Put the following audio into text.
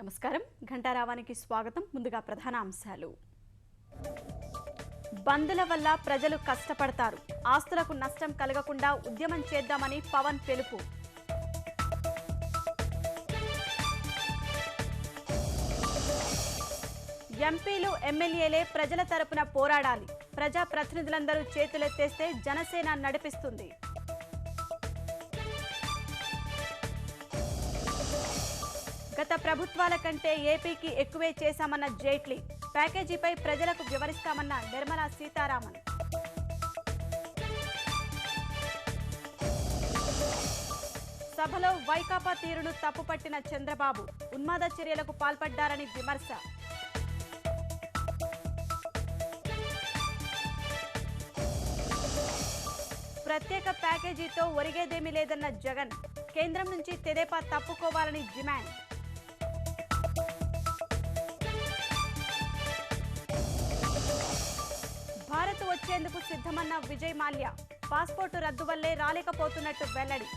నమస్కారం ఘంటారావానికి స్వాగతం. ముందుగా ప్రధాన అంశాలు. బంద్ల వల్ల ప్రజలు కష్టపడతారు. ఆస్తులకు నష్టం కలగకుండా ఉద్యమం చేద్దామని పవన్ పిలుపు. ఎంపీలు ఎమ్మెల్యేలే ప్రజల తరపున పోరాడాలి. ప్రజా ప్రతినిధులందరూ చేతులెత్తేస్తే జనసేన నడిపిస్తుంది. గత ప్రభుత్వాల కంటే ఏపీకి ఎక్కువే చేశామన్న జైట్లీ. ప్యాకేజీపై ప్రజలకు వివరిస్తామన్న నిర్మలా సీతారామన్. సభలో వైకాపా తీరును తప్పుపట్టిన చంద్రబాబు. ఉన్మాద చర్యలకు పాల్పడ్డారని విమర్శ. ప్రత్యేక ప్యాకేజీతో ఒరిగేదేమీ లేదన్న జగన్. కేంద్రం నుంచి తెదేపా తప్పుకోవాలని డిమాండ్. భారత్ వచ్చేందుకు సిద్ధమన్న విజయ్ మాల్యా. పాస్పోర్టు రద్దు వల్లే రాలేకపోతున్నట్టు వెల్లడి.